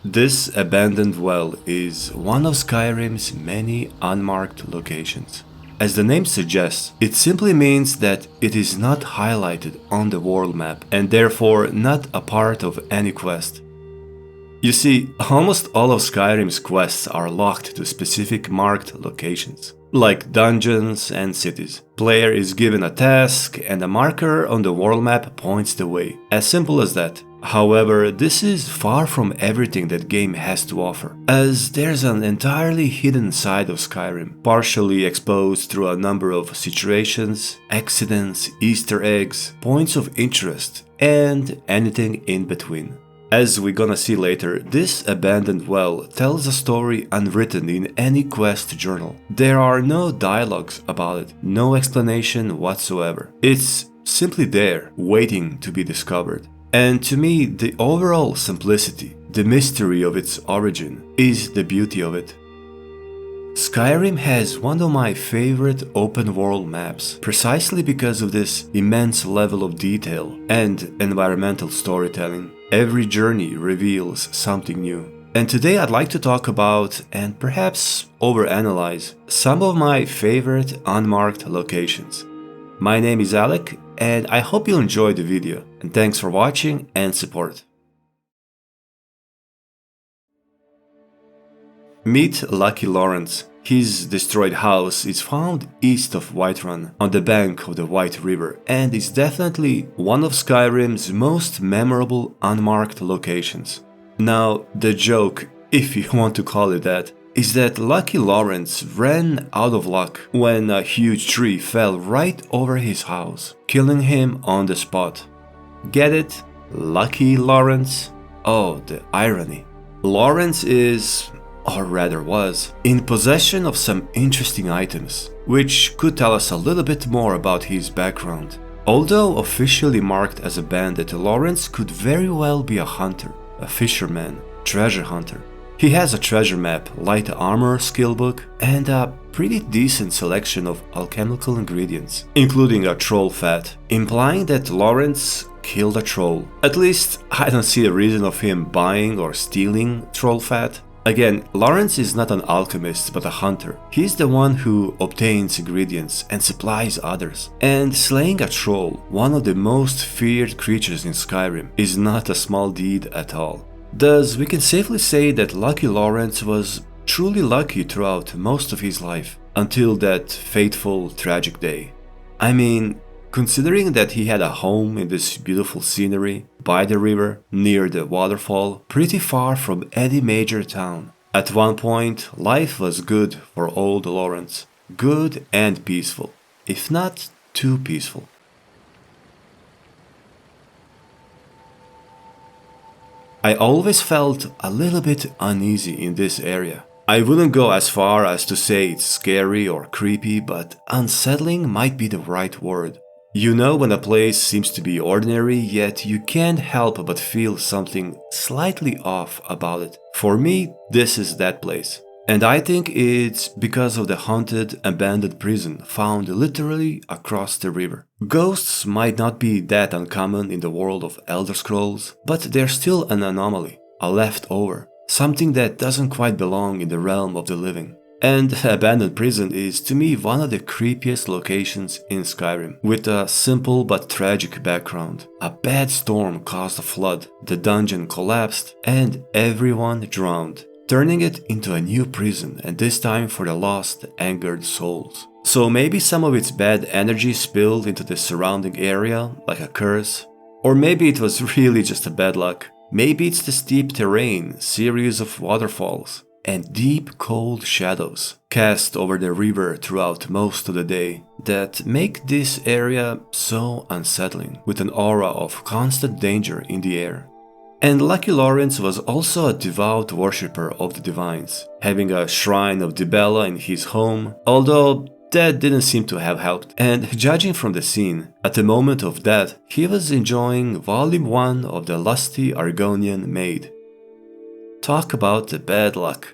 This abandoned well is one of Skyrim's many unmarked locations. As the name suggests, it simply means that it is not highlighted on the world map and therefore not a part of any quest. You see, almost all of Skyrim's quests are locked to specific marked locations, like dungeons and cities. Player is given a task and a marker on the world map points the way. As simple as that. However, this is far from everything that game has to offer, as there's an entirely hidden side of Skyrim, partially exposed through a number of situations, accidents, Easter eggs, points of interest, and anything in between. As we're gonna see later, this abandoned well tells a story unwritten in any quest journal. There are no dialogues about it, no explanation whatsoever. It's simply there, waiting to be discovered. And to me, the overall simplicity, the mystery of its origin, is the beauty of it. Skyrim has one of my favorite open world maps, precisely because of this immense level of detail and environmental storytelling. Every journey reveals something new. And today I'd like to talk about, and perhaps overanalyze, some of my favorite unmarked locations. My name is Alec, and I hope you enjoyed the video, and thanks for watching and support. Meet Lucky Lawrence. His destroyed house is found east of Whiterun, on the bank of the White River, and is definitely one of Skyrim's most memorable unmarked locations. Now, the joke, if you want to call it that, is that Lucky Lawrence ran out of luck when a huge tree fell right over his house, killing him on the spot. Get it? Lucky Lawrence? Oh, the irony. Lawrence is, or rather was, in possession of some interesting items, which could tell us a little bit more about his background. Although officially marked as a bandit, Lawrence could very well be a hunter, a fisherman, treasure hunter. He has a treasure map, light armor skill book, and a pretty decent selection of alchemical ingredients, including a troll fat, implying that Lawrence killed a troll. At least, I don't see a reason of him buying or stealing troll fat. Again, Lawrence is not an alchemist but a hunter. He's the one who obtains ingredients and supplies others. And slaying a troll, one of the most feared creatures in Skyrim, is not a small deed at all. Thus, we can safely say that Lucky Lawrence was truly lucky throughout most of his life, until that fateful, tragic day. I mean, considering that he had a home in this beautiful scenery, by the river, near the waterfall, pretty far from any major town. At one point, life was good for old Lawrence. Good and peaceful, if not too peaceful. I always felt a little bit uneasy in this area. I wouldn't go as far as to say it's scary or creepy, but unsettling might be the right word. You know when a place seems to be ordinary, yet you can't help but feel something slightly off about it. For me, this is that place. And I think it's because of the haunted, abandoned prison found literally across the river. Ghosts might not be that uncommon in the world of Elder Scrolls, but they're still an anomaly, a leftover, something that doesn't quite belong in the realm of the living. And abandoned prison is to me one of the creepiest locations in Skyrim, with a simple but tragic background. A bad storm caused a flood, the dungeon collapsed, and everyone drowned, turning it into a new prison, and this time for the lost, angered souls. So maybe some of its bad energy spilled into the surrounding area, like a curse. Or maybe it was really just a bad luck. Maybe it's the steep terrain, series of waterfalls, and deep cold shadows cast over the river throughout most of the day that make this area so unsettling, with an aura of constant danger in the air. And Lucky Lawrence was also a devout worshipper of the divines, having a shrine of Dibella in his home, although that didn't seem to have helped. And judging from the scene, at the moment of death, he was enjoying Volume 1 of the Lusty Argonian Maid. Talk about the bad luck.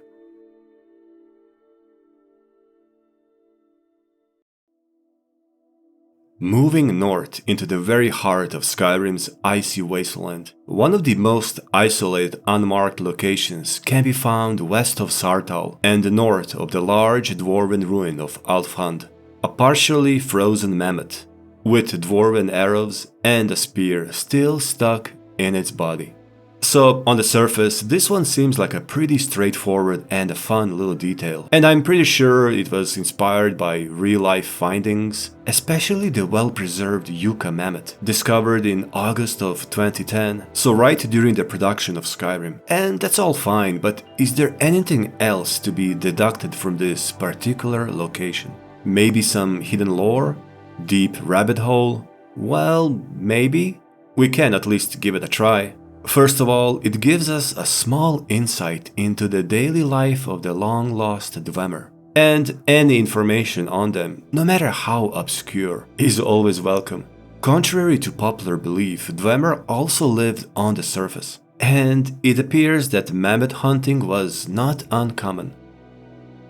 Moving north into the very heart of Skyrim's icy wasteland, one of the most isolated unmarked locations can be found west of Sartal and north of the large dwarven ruin of Alfhand, a partially frozen mammoth, with dwarven arrows and a spear still stuck in its body. So, on the surface, this one seems like a pretty straightforward and a fun little detail, and I'm pretty sure it was inspired by real-life findings, especially the well-preserved Yucca mammoth, discovered in August of 2010, so right during the production of Skyrim. And that's all fine, but is there anything else to be deducted from this particular location? Maybe some hidden lore? Deep rabbit hole? Well, maybe. We can at least give it a try. First of all, it gives us a small insight into the daily life of the long-lost Dwemer. And any information on them, no matter how obscure, is always welcome. Contrary to popular belief, Dwemer also lived on the surface, and it appears that mammoth hunting was not uncommon.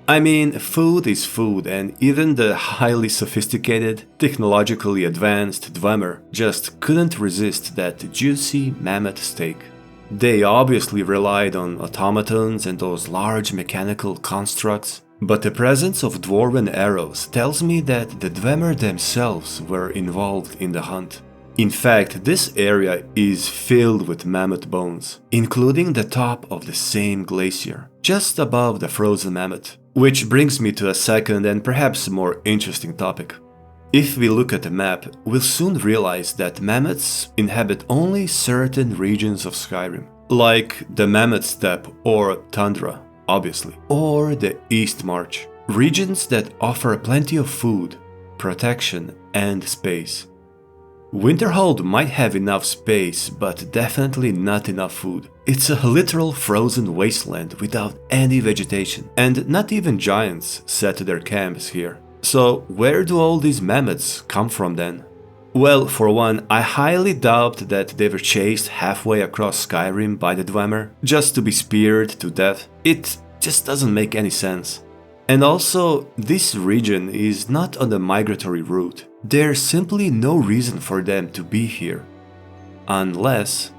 I mean, food is food, and even the highly sophisticated, technologically advanced Dwemer just couldn't resist that juicy mammoth steak. They obviously relied on automatons and those large mechanical constructs, but the presence of dwarven arrows tells me that the Dwemer themselves were involved in the hunt. In fact, this area is filled with mammoth bones, including the top of the same glacier, just above the frozen mammoth. Which brings me to a second and perhaps more interesting topic. If we look at the map, we'll soon realize that mammoths inhabit only certain regions of Skyrim, like the Mammoth Steppe or Tundra, obviously, or the East March, regions that offer plenty of food, protection, and space. Winterhold might have enough space, but definitely not enough food. It's a literal frozen wasteland without any vegetation, and not even giants set their camps here. So where do all these mammoths come from then? Well, for one, I highly doubt that they were chased halfway across Skyrim by the Dwemer just to be speared to death. It just doesn't make any sense. And also, this region is not on the migratory route. There's simply no reason for them to be here. Unless,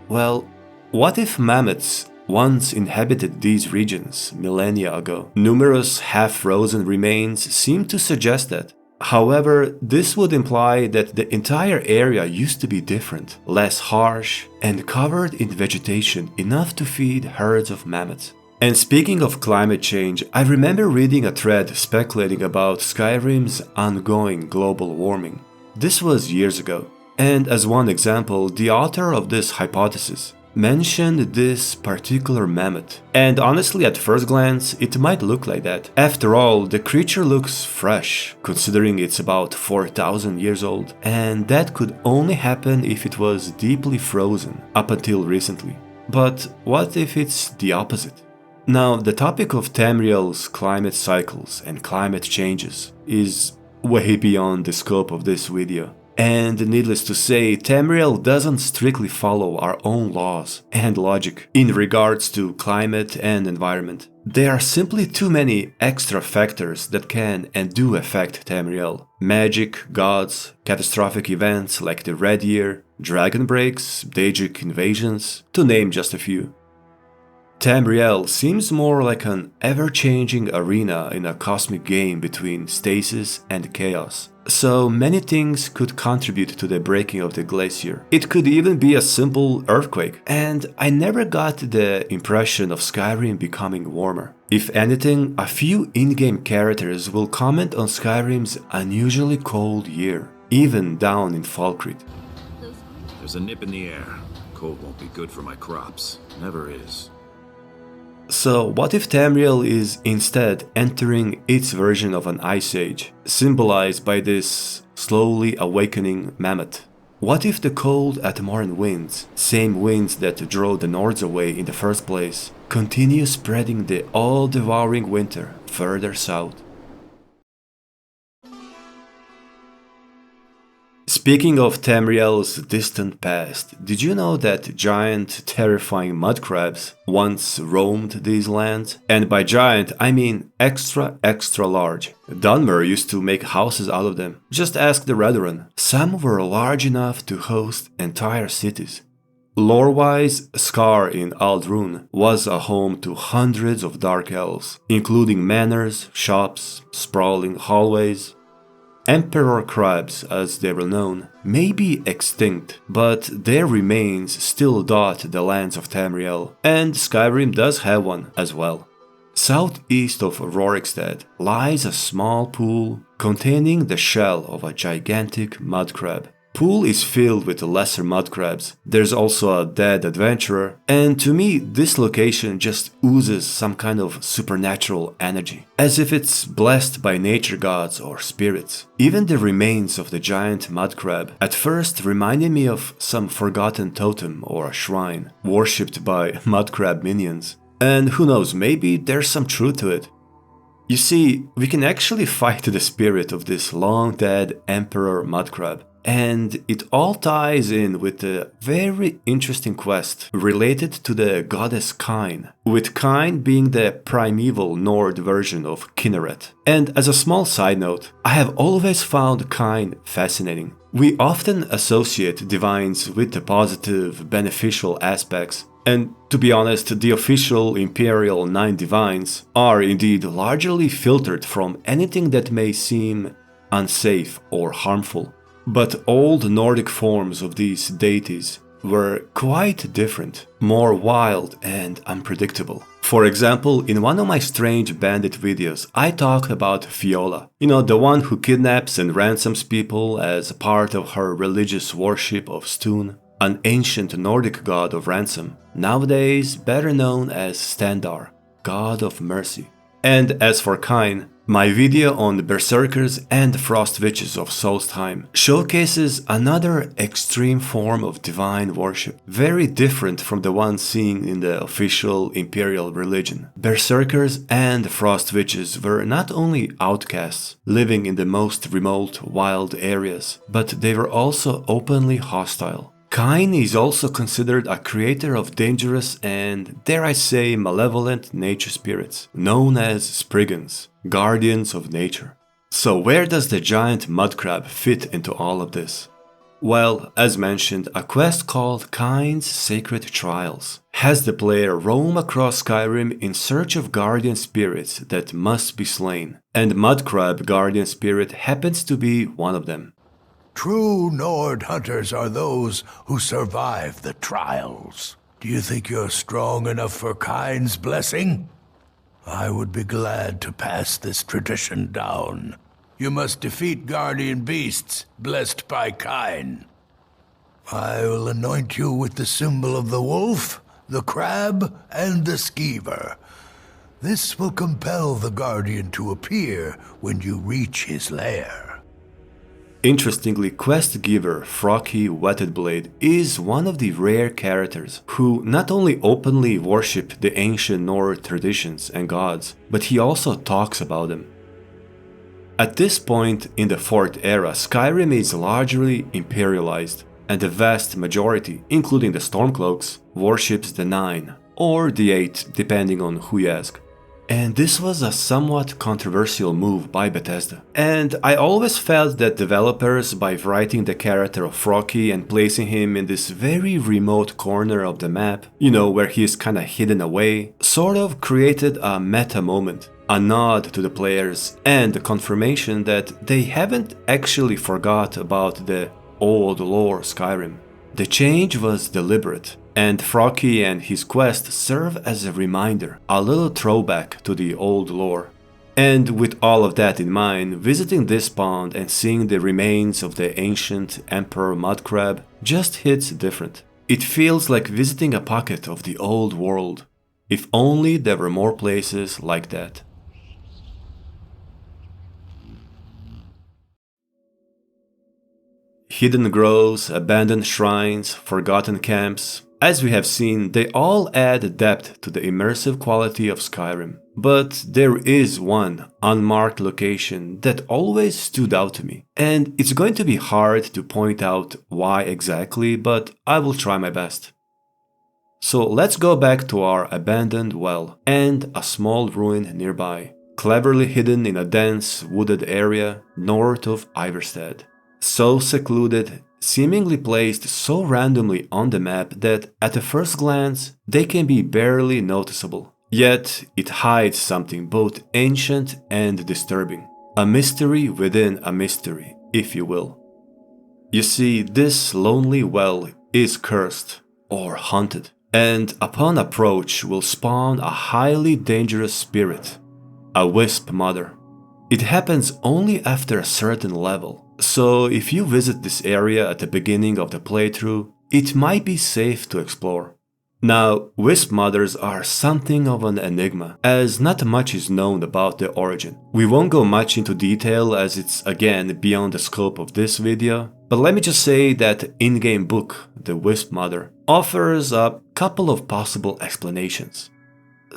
well, what if mammoths once inhabited these regions millennia ago? Numerous half-frozen remains seem to suggest that. However, this would imply that the entire area used to be different, less harsh, and covered in vegetation enough to feed herds of mammoths. And speaking of climate change, I remember reading a thread speculating about Skyrim's ongoing global warming. This was years ago, and as one example, the author of this hypothesis mentioned this particular mammoth. And honestly, at first glance, it might look like that. After all, the creature looks fresh, considering it's about 4,000 years old, and that could only happen if it was deeply frozen up until recently. But what if it's the opposite? Now, the topic of Tamriel's climate cycles and climate changes is way beyond the scope of this video. And needless to say, Tamriel doesn't strictly follow our own laws and logic in regards to climate and environment. There are simply too many extra factors that can and do affect Tamriel. Magic, gods, catastrophic events like the Red Year, dragon breaks, Daedric invasions, to name just a few. Tamriel seems more like an ever-changing arena in a cosmic game between stasis and chaos. So many things could contribute to the breaking of the glacier. It could even be a simple earthquake, and I never got the impression of Skyrim becoming warmer. If anything, a few in-game characters will comment on Skyrim's unusually cold year, even down in Falkreath. There's a nip in the air. Cold won't be good for my crops. Never is. So what if Tamriel is instead entering its version of an ice age, symbolized by this slowly awakening mammoth? What if the cold Atmaran winds, same winds that drove the Nords away in the first place, continue spreading the all-devouring winter further south? Speaking of Tamriel's distant past, did you know that giant, terrifying mudcrabs once roamed these lands? And by giant, I mean extra, extra large. Dunmer used to make houses out of them. Just ask the Redoran. Some were large enough to host entire cities. Lore-wise, Scar in Aldrun was a home to hundreds of dark elves, including manors, shops, sprawling hallways. Emperor crabs, as they were known, may be extinct, but their remains still dot the lands of Tamriel, and Skyrim does have one as well. Southeast of Rorikstead lies a small pool containing the shell of a gigantic mudcrab. Pool is filled with lesser mudcrabs. There's also a dead adventurer, and to me this location just oozes some kind of supernatural energy, as if it's blessed by nature gods or spirits. Even the remains of the giant mudcrab at first reminded me of some forgotten totem or a shrine, worshipped by mudcrab minions. And who knows, maybe there's some truth to it. You see, we can actually fight the spirit of this long-dead Emperor Mudcrab. And it all ties in with a very interesting quest related to the goddess Kine, with Kine being the primeval Nord version of Kinneret. And as a small side note, I have always found Kine fascinating. We often associate divines with the positive, beneficial aspects, and to be honest, the official Imperial 9 divines are indeed largely filtered from anything that may seem unsafe or harmful. But old Nordic forms of these deities were quite different, more wild and unpredictable. For example, in one of my strange bandit videos, I talked about Fiola, the one who kidnaps and ransoms people as a part of her religious worship of Stune, an ancient Nordic god of ransom, nowadays better known as Standar, god of mercy. And as for Kine, my video on the Berserkers and the Frost Witches of Solstheim showcases another extreme form of divine worship, very different from the one seen in the official Imperial religion. Berserkers and the Frost Witches were not only outcasts, living in the most remote, wild areas, but they were also openly hostile. Kine is also considered a creator of dangerous and, dare I say, malevolent nature spirits, known as Spriggans, guardians of nature. So where does the giant mudcrab fit into all of this? Well, as mentioned, a quest called Kine's Sacred Trials has the player roam across Skyrim in search of guardian spirits that must be slain, and Mudcrab guardian spirit happens to be one of them. True Nord hunters are those who survive the trials. Do you think you're strong enough for Kine's blessing? I would be glad to pass this tradition down. You must defeat guardian beasts blessed by Kine. I will anoint you with the symbol of the wolf, the crab, and the skeever. This will compel the guardian to appear when you reach his lair. Interestingly, quest giver Frocky Whetted Blade is one of the rare characters who not only openly worship the ancient Nord traditions and gods, but he also talks about them. At this point in the 4th era, Skyrim is largely imperialized, and the vast majority, including the Stormcloaks, worships the 9, or the 8, depending on who you ask. And this was a somewhat controversial move by Bethesda. And I always felt that developers, by writing the character of Frocky and placing him in this very remote corner of the map, where he is kinda hidden away, sort of created a meta moment, a nod to the players, and a confirmation that they haven't actually forgot about the old lore Skyrim. The change was deliberate, and Frocky and his quest serve as a reminder, a little throwback to the old lore. And with all of that in mind, visiting this pond and seeing the remains of the ancient Emperor Mudcrab just hits different. It feels like visiting a pocket of the old world. If only there were more places like that. Hidden groves, abandoned shrines, forgotten camps. As we have seen, they all add depth to the immersive quality of Skyrim. But there is one unmarked location that always stood out to me, and it's going to be hard to point out why exactly, but I will try my best. So let's go back to our abandoned well and a small ruin nearby, cleverly hidden in a dense wooded area north of Iverstead. So secluded, seemingly placed so randomly on the map that at a first glance they can be barely noticeable. Yet it hides something both ancient and disturbing, a mystery within a mystery, if you will. You see, this lonely well is cursed or haunted, and upon approach will spawn a highly dangerous spirit, a wisp mother. It happens only after a certain level, so if you visit this area at the beginning of the playthrough, it might be safe to explore. Now, wisp mothers are something of an enigma, as not much is known about their origin. We won't go much into detail as it's again beyond the scope of this video, but let me just say that the in-game book, The Wisp Mother, offers a couple of possible explanations.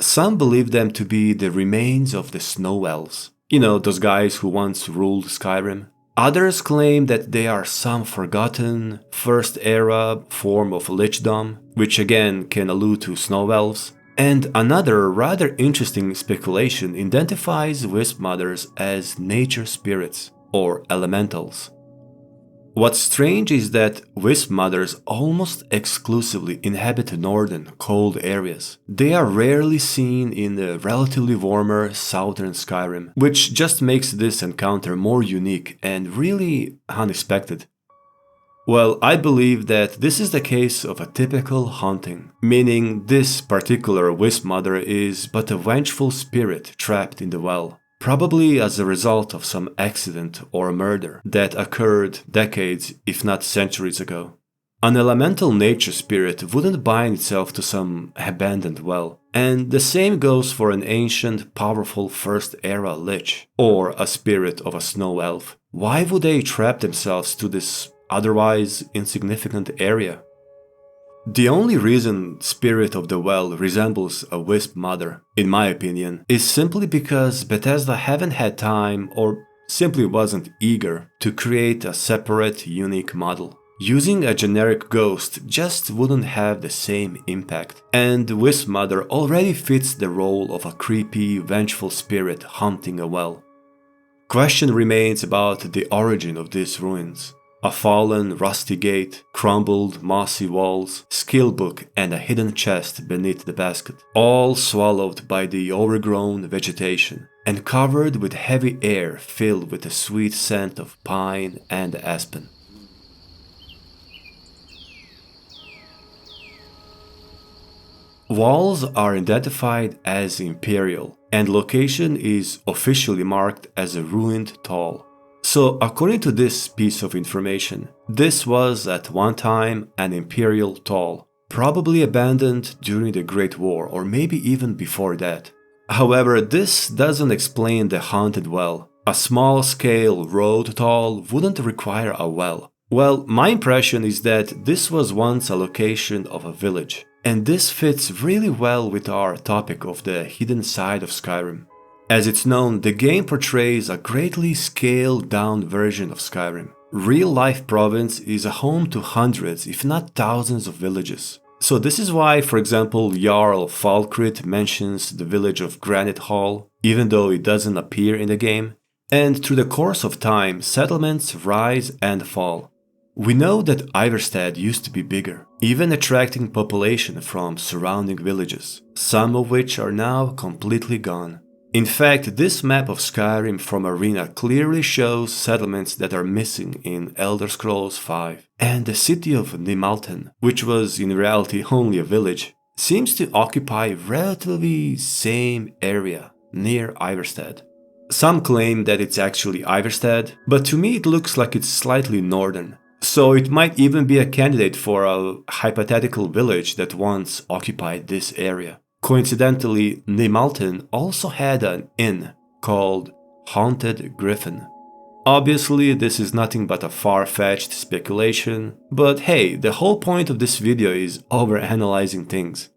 Some believe them to be the remains of the Snow Elves, you know, those guys who once ruled Skyrim. Others claim that they are some forgotten, first-era form of lichdom, which again can allude to snow elves. And another rather interesting speculation identifies wisp mothers as nature spirits, or elementals. What's strange is that wisp mothers almost exclusively inhabit northern, cold areas. They are rarely seen in the relatively warmer southern Skyrim, which just makes this encounter more unique and really unexpected. Well, I believe that this is the case of a typical haunting, meaning this particular wisp mother is but a vengeful spirit trapped in the well. Probably as a result of some accident or murder that occurred decades, if not centuries ago. An elemental nature spirit wouldn't bind itself to some abandoned well, and the same goes for an ancient, powerful first-era lich, or a spirit of a snow elf. Why would they trap themselves to this otherwise insignificant area? The only reason Spirit of the Well resembles a wisp mother, in my opinion, is simply because Bethesda haven't had time or simply wasn't eager to create a separate, unique model. Using a generic ghost just wouldn't have the same impact, and Wisp Mother already fits the role of a creepy, vengeful spirit haunting a well. Question remains about the origin of these ruins. A fallen, rusty gate, crumbled, mossy walls, skill book, and a hidden chest beneath the basket, all swallowed by the overgrown vegetation, and covered with heavy air filled with the sweet scent of pine and aspen. Walls are identified as Imperial, and location is officially marked as a ruined tall. So, according to this piece of information, this was at one time an Imperial Tall, probably abandoned during the Great War or maybe even before that. However, this doesn't explain the haunted well. A small-scale road tall wouldn't require a well. Well, my impression is that this was once a location of a village, and this fits really well with our topic of the hidden side of Skyrim. As it's known, the game portrays a greatly scaled-down version of Skyrim. Real-life province is a home to hundreds, if not thousands of villages. So this is why, for example, Jarl Falkrit mentions the village of Granite Hall, even though it doesn't appear in the game. And through the course of time, settlements rise and fall. We know that Iverstead used to be bigger, even attracting population from surrounding villages, some of which are now completely gone. In fact, this map of Skyrim from Arena clearly shows settlements that are missing in Elder Scrolls V, and the city of Nimalten, which was in reality only a village, seems to occupy relatively same area near Iverstead. Some claim that it's actually Iverstead, but to me it looks like it's slightly northern, so it might even be a candidate for a hypothetical village that once occupied this area. Coincidentally, Nimalten also had an inn called Haunted Griffin. Obviously, this is nothing but a far-fetched speculation, but hey, the whole point of this video is overanalyzing things.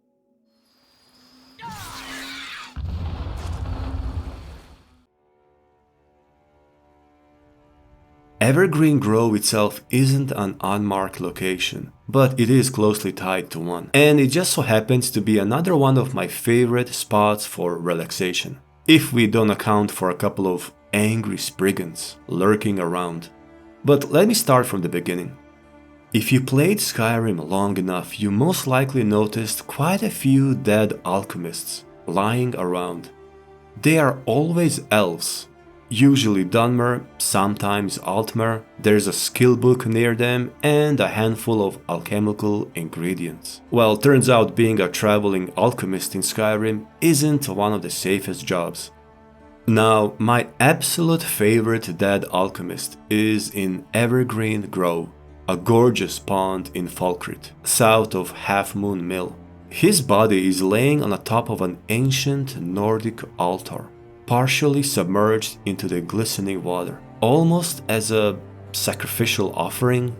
Evergreen Grow itself isn't an unmarked location, but it is closely tied to one. And it just so happens to be another one of my favorite spots for relaxation. If we don't account for a couple of angry spriggans lurking around. But let me start from the beginning. If you played Skyrim long enough, you most likely noticed quite a few dead alchemists lying around. They are always elves, usually Dunmer, sometimes Altmer. There's a skill book near them and a handful of alchemical ingredients. Well, turns out being a traveling alchemist in Skyrim isn't one of the safest jobs. Now, my absolute favorite dead alchemist is in Evergreen Grow, a gorgeous pond in Falkreath, south of Half Moon Mill. His body is laying on the top of an ancient Nordic altar, partially submerged into the glistening water, almost as a sacrificial offering.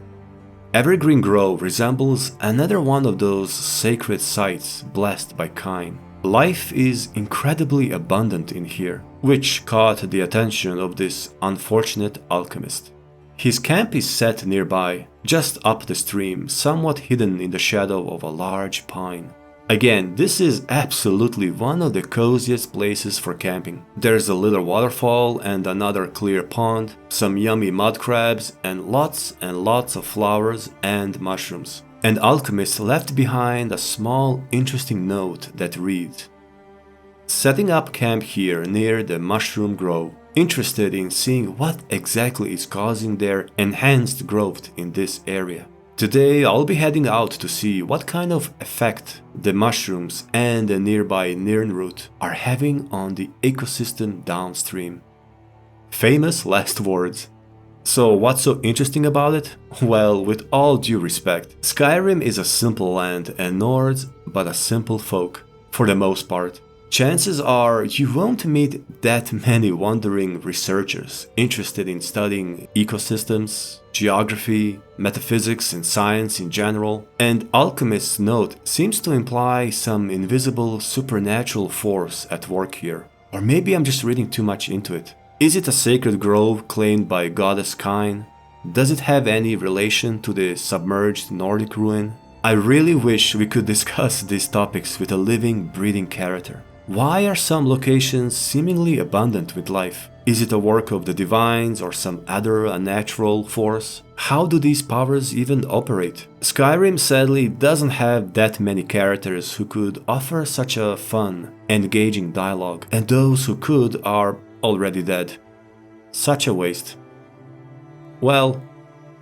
Evergreen Grow resembles another one of those sacred sites blessed by Kine. Life is incredibly abundant in here, which caught the attention of this unfortunate alchemist. His camp is set nearby, just up the stream, somewhat hidden in the shadow of a large pine. Again, this is absolutely one of the coziest places for camping. There's a little waterfall and another clear pond, some yummy mudcrabs, and lots of flowers and mushrooms. An alchemist left behind a small, interesting note that reads, "Setting up camp here near the mushroom grove. Interested in seeing what exactly is causing their enhanced growth in this area. Today I'll be heading out to see what kind of effect the mushrooms and the nearby Nirnroot are having on the ecosystem downstream." Famous last words. So what's so interesting about it? Well, with all due respect, Skyrim is a simple land and Nords but a simple folk, for the most part. Chances are you won't meet that many wandering researchers interested in studying ecosystems, geography, metaphysics, and science in general. And Alchemist's note seems to imply some invisible supernatural force at work here. Or maybe I'm just reading too much into it. Is it a sacred grove claimed by goddess Kine? Does it have any relation to the submerged Nordic ruin? I really wish we could discuss these topics with a living, breathing character. Why are some locations seemingly abundant with life? Is it a work of the divines or some other unnatural force? How do these powers even operate? Skyrim sadly doesn't have that many characters who could offer such a fun, engaging dialogue, and those who could are already dead. Such a waste. Well,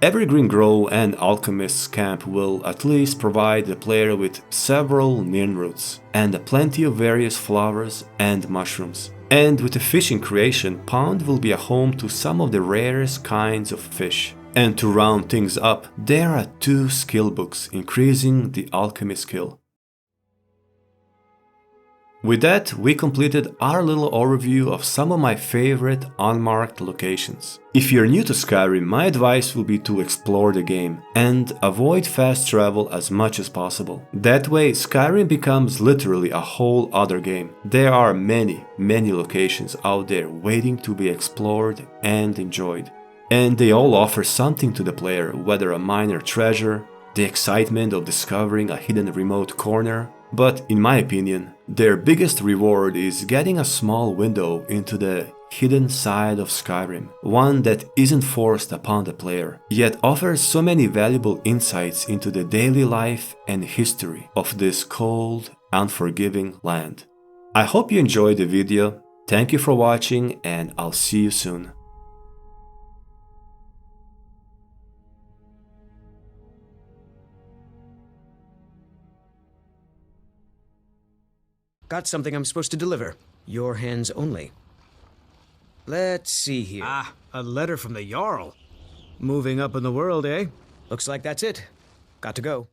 Evergreen Grow and Alchemist's Camp will at least provide the player with several Nirnroots and plenty of various flowers and mushrooms. And with the fishing creation, Pond will be a home to some of the rarest kinds of fish. And to round things up, there are 2 skill books increasing the alchemy skill. With that, we completed our little overview of some of my favorite unmarked locations. If you're new to Skyrim, my advice will be to explore the game and avoid fast travel as much as possible. That way, Skyrim becomes literally a whole other game. There are many locations out there waiting to be explored and enjoyed. And they all offer something to the player, whether a minor treasure, the excitement of discovering a hidden remote corner. But in my opinion, their biggest reward is getting a small window into the hidden side of Skyrim, one that isn't forced upon the player, yet offers so many valuable insights into the daily life and history of this cold, unforgiving land. I hope you enjoyed the video, thank you for watching, and I'll see you soon. Got something I'm supposed to deliver. Your hands only. Let's see here. Ah, a letter from the Jarl. Moving up in the world, eh? Looks like that's it. Got to go.